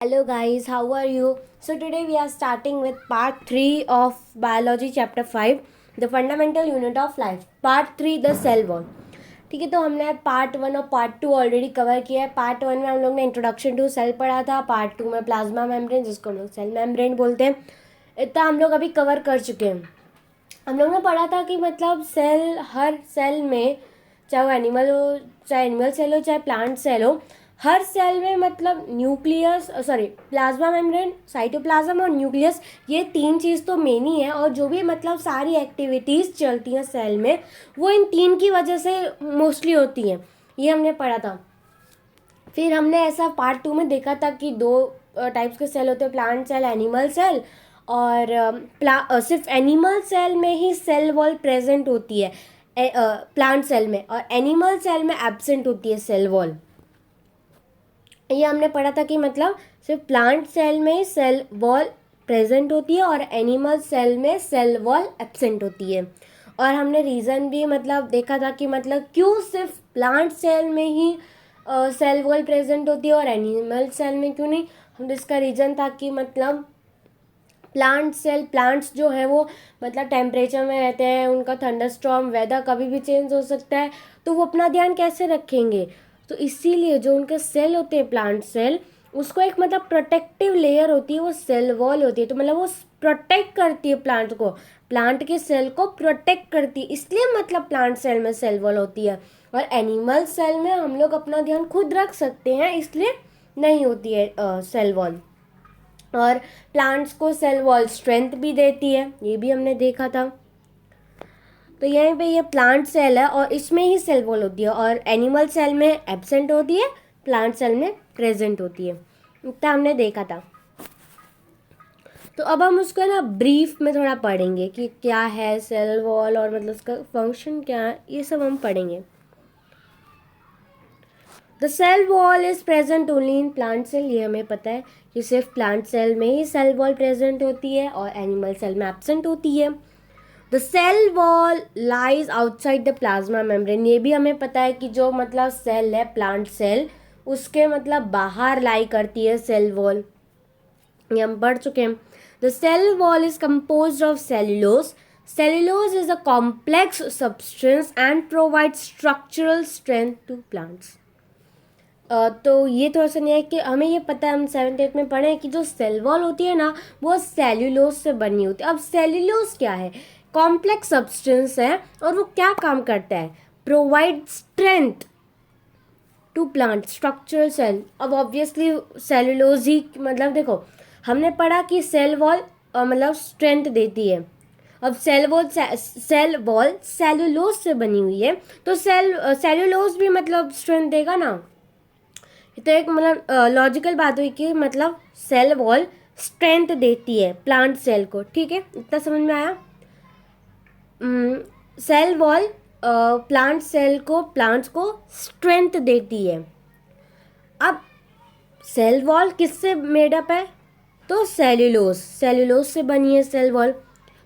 Hello guys, how are you? So today we are starting with part 3 of biology chapter 5, the fundamental unit of life. Part 3, the cell wall. ठीक है, तो हमने part 1 और part 2 already cover किया है. Part 1 में हम लोग ने इंट्रोडक्शन टू सेल पढ़ा था. पार्ट 2 में प्लाज्मा मेम्ब्रेन, जिसको हम लोग सेल मेम्ब्रेन बोलते हैं, इतना हम लोग अभी कवर कर चुके हैं. हम लोग ने पढ़ा था कि मतलब सेल, हर सेल में, चाहे वो एनिमल सेल हो चाहे प्लांट सेल हो, हर सेल में मतलब न्यूक्लियस प्लाज्मा मेम्ब्रेन, साइटोप्लाज्म और न्यूक्लियस, ये तीन चीज़ तो मेन ही है. और जो भी मतलब सारी एक्टिविटीज़ चलती हैं सेल में, वो इन तीन की वजह से मोस्टली होती हैं. ये हमने पढ़ा था. फिर हमने ऐसा पार्ट 2 में देखा था कि दो टाइप्स के सेल होते हैं, प्लांट सेल, एनिमल सेल. और सिर्फ एनिमल सेल में ही सेल वॉल प्रेजेंट होती है प्लांट सेल में, और एनिमल सेल में एब्सेंट होती है सेल वॉल. ये हमने पढ़ा था कि मतलब सिर्फ प्लांट सेल में सेल वॉल प्रेजेंट होती है और एनिमल सेल में सेल वॉल एब्सेंट होती है. और हमने रीज़न भी मतलब देखा था कि मतलब क्यों सिर्फ प्लांट सेल में ही सेल वॉल प्रेजेंट होती है और एनिमल सेल में क्यों नहीं. हम इसका रीज़न था कि मतलब प्लांट्स जो है वो मतलब टेम्परेचर में रहते हैं, उनका थंडरस्टॉर्म, वेदर कभी भी चेंज हो सकता है, तो वो अपना ध्यान कैसे रखेंगे. तो इसीलिए जो उनके सेल होते हैं, प्लांट सेल, उसको एक मतलब प्रोटेक्टिव लेयर होती है, वो सेल वॉल होती है. तो मतलब वो प्रोटेक्ट करती है प्लांट को, प्लांट के सेल को प्रोटेक्ट करती है, इसलिए मतलब प्लांट सेल में सेल वॉल होती है. और एनिमल सेल में हम लोग अपना ध्यान खुद रख सकते हैं, इसलिए नहीं होती है सेल वॉल. और प्लांट्स को सेल वॉल स्ट्रेंथ भी देती है, ये भी हमने देखा था. तो यहीं पे ये प्लांट सेल है और इसमें ही सेल वॉल होती है, और एनिमल सेल में एब्सेंट होती है, प्लांट सेल में प्रेजेंट होती है. इतना हमने देखा था. तो अब हम उसको ना ब्रीफ में थोड़ा पढ़ेंगे कि क्या है सेल वॉल और मतलब उसका फंक्शन क्या है, ये सब हम पढ़ेंगे. The cell wall is present only in plant cell. ये हमें पता है कि सिर्फ प्लांट सेल में ही सेल वॉल प्रेजेंट होती है और एनिमल सेल में एब्सेंट होती है. The cell wall lies outside the plasma membrane. ये भी हमें पता है कि जो मतलब सेल है, प्लांट सेल, उसके मतलब बाहर लाई करती है सेल वॉल. ये हम पढ़ चुके हैं. The cell wall is compose of cellulose. Cellulose is a complex substance and provide structural strength to plants. तो ये थोड़ा सा नहीं है कि हमें ये पता है, हम 7th 8th में पढ़े हैं कि जो सेल वॉल होती है ना, वो सेल्यूलोज से बनी होती है. अब सेल्यूलोज क्या है? कॉम्प्लेक्स सब्सटेंस है, और वो क्या काम करता है? Provide strength to plant, structural cell. अब ऑब्वियसली सेल्यूलोज ही, मतलब देखो हमने पढ़ा कि सेल वॉल मतलब स्ट्रेंथ देती है. अब सेल वॉल सेल्यूलोज से बनी हुई है, तो सेल्यूलोज भी मतलब स्ट्रेंथ देगा ना. तो एक मतलब लॉजिकल बात हुई कि मतलब सेल वॉल स्ट्रेंथ देती है प्लांट सेल को. ठीक है, इतना समझ में आया. सेल वॉल प्लांट्स को स्ट्रेंथ देती है. अब सेल वॉल किससे मेडअप है? तो सेल्यूलोज से बनी है सेल वॉल.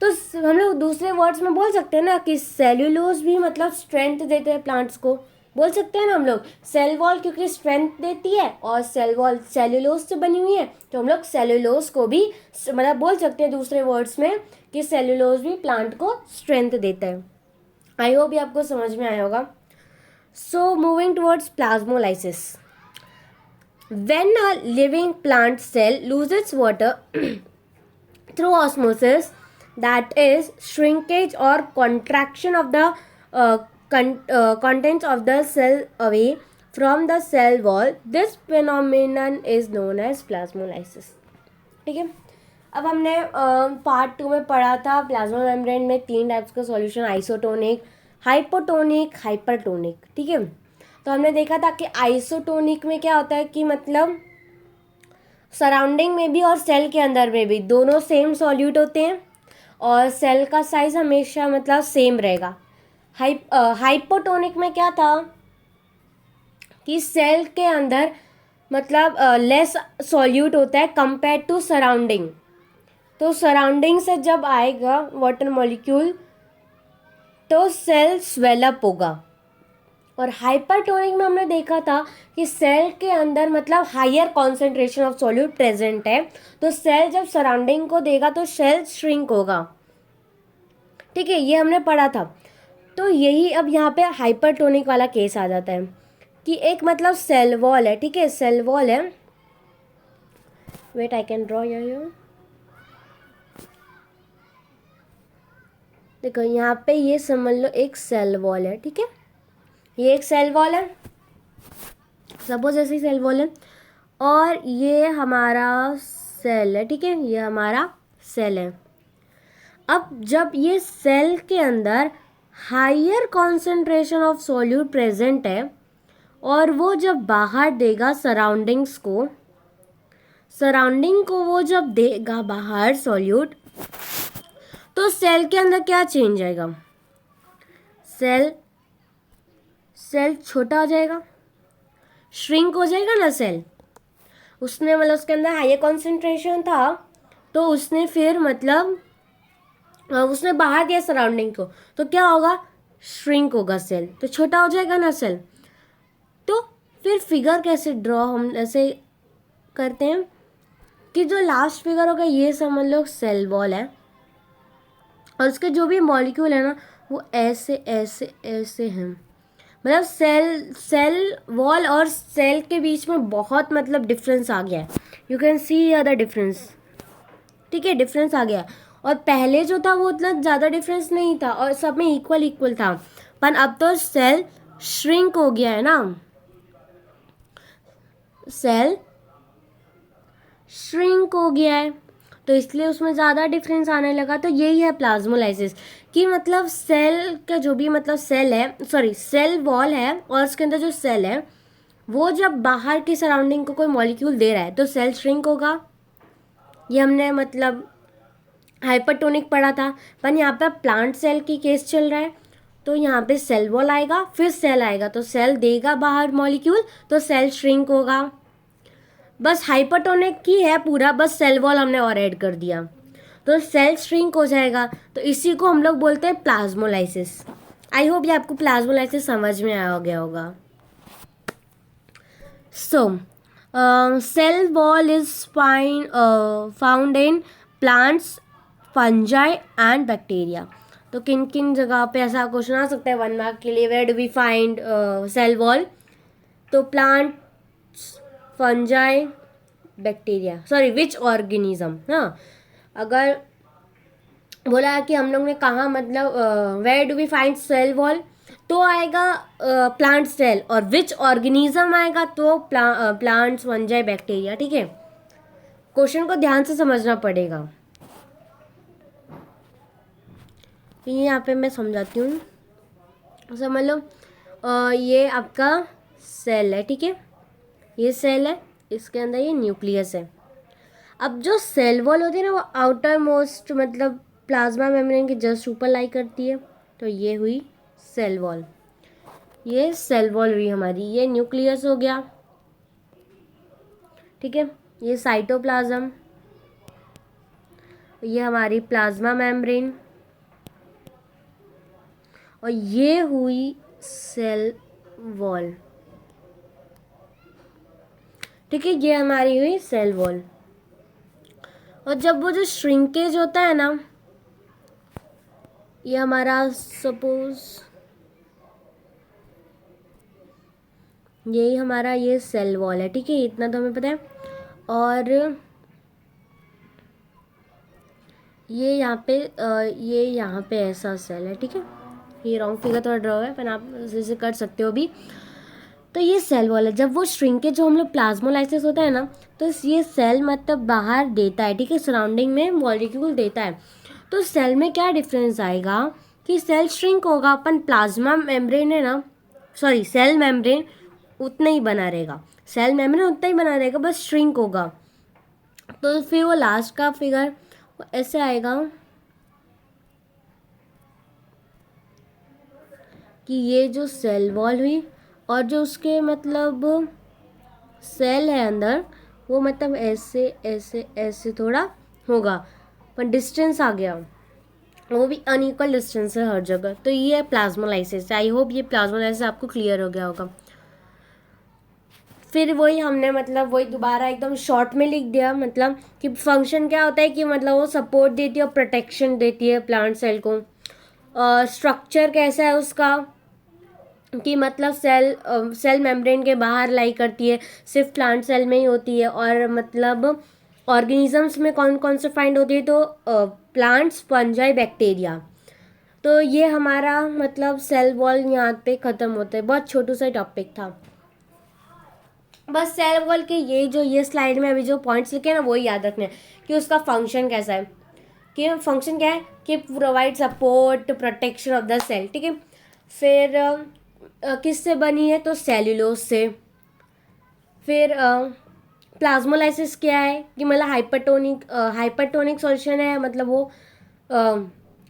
तो हम लोग दूसरे वर्ड्स में बोल सकते हैं ना कि सेल्यूलोज भी मतलब स्ट्रेंथ देते हैं प्लांट्स को. बोल सकते हैं ना हम लोग, सेल वॉल क्योंकि स्ट्रेंथ देती है और सेल वॉल सेल्यूलोज से बनी हुई है, तो हम लोग सेल्यूलोज को भी मतलब बोल सकते हैं दूसरे वर्ड्स में कि सेल्यूलोज भी प्लांट को स्ट्रेंथ देता है. आई होप ये आपको समझ में आया होगा. So moving towards plasmolysis. When a living plant cell loses water through osmosis, that is shrinkage or contraction of the contents of the cell away from the cell wall, this phenomenon is known as plasmolysis. ठीक है. अब हमने part 2 में पढ़ा था plasma membrane में 3 types का solution, isotonic, hypotonic, hypertonic. ठीक है. तो हमने देखा था कि आइसोटोनिक में क्या होता है कि मतलब सराउंडिंग में भी और सेल के अंदर में भी दोनों सेम सॉल्यूट होते हैं, और सेल का साइज हमेशा मतलब सेम रहेगा. हाइपोटोनिक में क्या था कि सेल के अंदर मतलब लेस सॉल्यूट होता है कंपेयर टू सराउंडिंग. तो सराउंडिंग से जब आएगा वाटर मॉलिक्यूल, तो सेल स्वेलअप होगा. और हाइपरटोनिक में हमने देखा था कि सेल के अंदर मतलब higher concentration of solute present है, तो सेल जब सराउंडिंग को देगा तो सेल श्रिंक होगा। ठीक है, ये हमने पढ़ा था। तो यही अब यहाँ पे हाइपरटोनिक वाला केस आ जाता है कि एक मतलब सेल वॉल है। ठीक है, सेल वॉल है, wait I can draw your, देखो यहाँ पे ये समझ लो एक सेल वॉल है। ठीक है, ये एक सेल वॉल है, सपोज ऐसी सेल वॉल है, और ये हमारा सेल है। ठीक है, ये हमारा सेल है। अब जब ये सेल के अंदर higher concentration of solute present है और वो जब बाहर देगा सराउंडिंग को वो जब देगा बाहर सॉल्यूट, तो सेल के अंदर क्या चेंज आएगा? सेल छोटा हो जाएगा, श्रिंक हो जाएगा ना सेल। उसने मतलब उसके अंदर हायर कॉन्सेंट्रेशन था, तो उसने फिर मतलब उसने बाहर दिया सराउंडिंग को, तो क्या होगा? श्रिंक होगा सेल, तो छोटा हो जाएगा ना सेल। तो फिर फिगर कैसे ड्रॉ हम ऐसे करते हैं कि जो लास्ट फिगर होगा ये समझ लो सेल वॉल है, और उसके जो भी मॉलिक्यूल है ना वो ऐसे ऐसे ऐसे हैं। मतलब सेल वॉल और सेल के बीच में बहुत मतलब डिफरेंस आ गया है। You can see the difference. ठीक है, डिफरेंस आ गया। और पहले जो था वो उतना ज़्यादा डिफरेंस नहीं था और सब में इक्वल था, पर अब तो सेल श्रिंक हो गया है ना, सेल श्रिंक हो गया है, तो इसलिए उसमें ज़्यादा डिफरेंस आने लगा। तो यही है प्लाज्मोलाइसिस कि मतलब सेल का जो भी मतलब सेल है, सॉरी सेल वॉल है और उसके अंदर जो सेल है वो जब बाहर की सराउंडिंग को कोई मॉलिक्यूल दे रहा है तो सेल श्रिंक होगा। ये हमने मतलब हाइपरटोनिक पढ़ा था, पर यहाँ पे प्लांट सेल की केस चल रहा है। तो यहाँ पे सेल वॉल आएगा, फिर सेल आएगा, तो सेल देगा बाहर मॉलिक्यूल, तो सेल श्रिंक होगा। बस हाइपरटोनिक की है पूरा, बस सेल वॉल हमने और ऐड कर दिया, तो सेल श्रिंक हो जाएगा। तो इसी को हम लोग बोलते हैं प्लाज्मोलाइसिस। आई होप ये आपको प्लाज्मोलाइसिस समझ में आ गया होगा। So cell wall is found in plants, fungi and bacteria. तो किन किन जगह पे ऐसा क्वेश्चन आ सकता है 1 मार्क के लिए, where do we find cell wall? तो plant, fungi, bacteria, sorry which organism. हाँ, अगर बोला कि हम लोग ने कहा मतलब where do we find cell wall, तो आएगा प्लांट सेल, और विच ऑर्गेनिज्म आएगा तो प्लांट्स, फंजाई, बैक्टीरिया। ठीक है, क्वेश्चन को ध्यान से समझना पड़ेगा। ये यहाँ पे मैं समझाती हूँ। समझ लो ये आपका सेल है। ठीक है, ये सेल है, इसके अंदर ये न्यूक्लियस है। अब जो सेल वॉल होती है ना वो आउटर मोस्ट मतलब प्लाज्मा मेम्ब्रेन के जस्ट ऊपर लाई करती है, तो ये हुई सेल वॉल। ये सेल वॉल हुई हमारी, ये न्यूक्लियस हो गया। ठीक है, ये साइटोप्लाज्म, ये हमारी प्लाज्मा मेम्ब्रेन, और ये हुई सेल वॉल। ठीक है, ये हमारी हुई सेल वॉल। और जब वो जो श्रिंकेज होता है ना, ये हमारा सपोज यही हमारा ये सेल वॉल है। ठीक है, इतना तो हमें पता है। और ये यहाँ पे ऐसा सेल है। ठीक है, ये रॉन्ग फिगर थोड़ा ड्रॉ है, पर आप इसे कर सकते हो भी। तो ये सेल वॉल है। जब वो श्रिंकेज जो हम लोग प्लाज्मोलाइसिस होता है ना, तो ये सेल मतलब बाहर देता है। ठीक है, सराउंडिंग में मॉलिक्यूल देता है, तो सेल में क्या डिफरेंस आएगा कि सेल श्रिंक होगा, अपन प्लाज्मा मेम्ब्रेन है ना, सॉरी सेल मेम्ब्रेन उतना ही बना रहेगा, सेल मेम्ब्रेन उतना ही बना रहेगा, बस श्रिंक होगा। तो फिर वो लास्ट का फिगर ऐसे आएगा कि ये जो सेल वॉल हुई और जो उसके मतलब सेल है अंदर, वो मतलब ऐसे ऐसे ऐसे थोड़ा होगा, पर डिस्टेंस आ गया। वो भी अनइक्वल डिस्टेंस है हर जगह। तो ये है प्लाज्मोलाइसिस। आई होप ये प्लाज्मोलाइसिस आपको क्लियर हो गया होगा। फिर वही हमने मतलब वही दोबारा एकदम शॉर्ट में लिख दिया, मतलब कि फंक्शन क्या होता है कि मतलब वो सपोर्ट देती है और प्रोटेक्शन देती है प्लांट सेल को। स्ट्रक्चर कैसा है उसका कि मतलब सेल मेम्ब्रेन के बाहर लाई करती है, सिर्फ प्लांट सेल में ही होती है। और मतलब ऑर्गेनिजम्स में कौन कौन से फाइंड होती है, तो प्लांट्स, फंजाई, बैक्टीरिया। तो ये हमारा मतलब सेल वॉल यहाँ पे ख़त्म होता है। बहुत छोटू सा टॉपिक था। बस सेल वॉल के ये स्लाइड में अभी जो पॉइंट्स लिखे हैं ना, वही याद रखने हैं कि उसका फंक्शन कैसा है, कि फंक्शन क्या है कि provide support protection of the cell. ठीक है। फिर किससे बनी है, तो सेल्यूलोज से। फिर प्लाज्मोलाइसिस क्या है कि मतलब हाइपरटोनिक सॉल्यूशन है, मतलब वो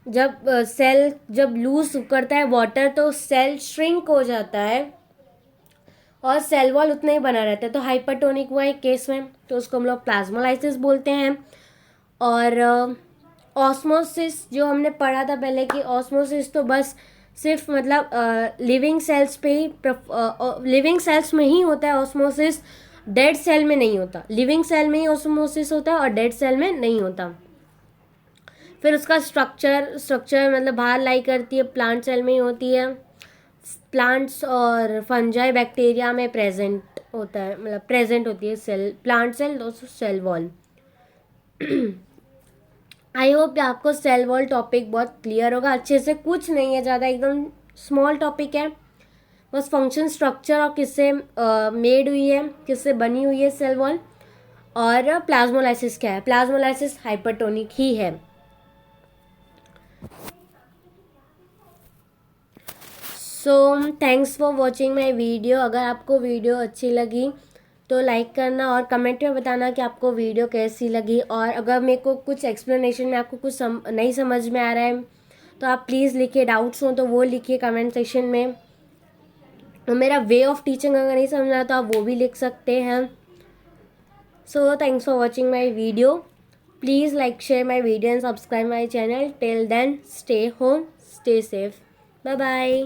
जब सेल जब लूज करता है वाटर तो सेल श्रिंक हो जाता है और सेल वॉल उतना ही बना रहता है, तो हाइपरटोनिक हुआ एक केस में, तो उसको हम लोग प्लाज्मोलाइसिस बोलते हैं। और ऑस्मोसिस जो हमने पढ़ा था पहले कि ऑस्मोसिस तो बस सिर्फ मतलब लिविंग सेल्स पे ही लिविंग सेल्स में ही होता है ऑस्मोसिस, डेड सेल में नहीं होता। लिविंग सेल में ही ऑस्मोसिस होता है और डेड सेल में नहीं होता। फिर उसका स्ट्रक्चर मतलब बाहर लाई करती है, प्लांट सेल में ही होती है। प्लांट्स और फंजाई बैक्टीरिया में प्रेजेंट होता है, मतलब प्रेजेंट होती है सेल, प्लांट सेल और सेल वॉल। आई होप आपको सेल वॉल टॉपिक बहुत क्लियर होगा अच्छे से। कुछ नहीं है ज़्यादा, एकदम स्मॉल टॉपिक है। बस फंक्शन, स्ट्रक्चर और किससे मेड हुई है, किससे बनी हुई है सेल वॉल। और प्लाज्मोलाइसिस क्या है, प्लाज्मोलाइसिस हाइपरटोनिक ही है। सो thanks for watching my video. अगर आपको वीडियो अच्छी लगी तो लाइक करना और कमेंट में बताना कि आपको वीडियो कैसी लगी। और अगर मेरे को कुछ एक्सप्लेनेशन में आपको कुछ नहीं समझ में आ रहा है तो आप प्लीज़ लिखिए, डाउट्स हो तो वो लिखिए कमेंट सेक्शन में। और मेरा वे ऑफ टीचिंग अगर नहीं समझ रहा तो आप वो भी लिख सकते हैं। So thanks for watching my video. Please like, share my video and subscribe my channel. Till then stay home, stay safe, bye bye.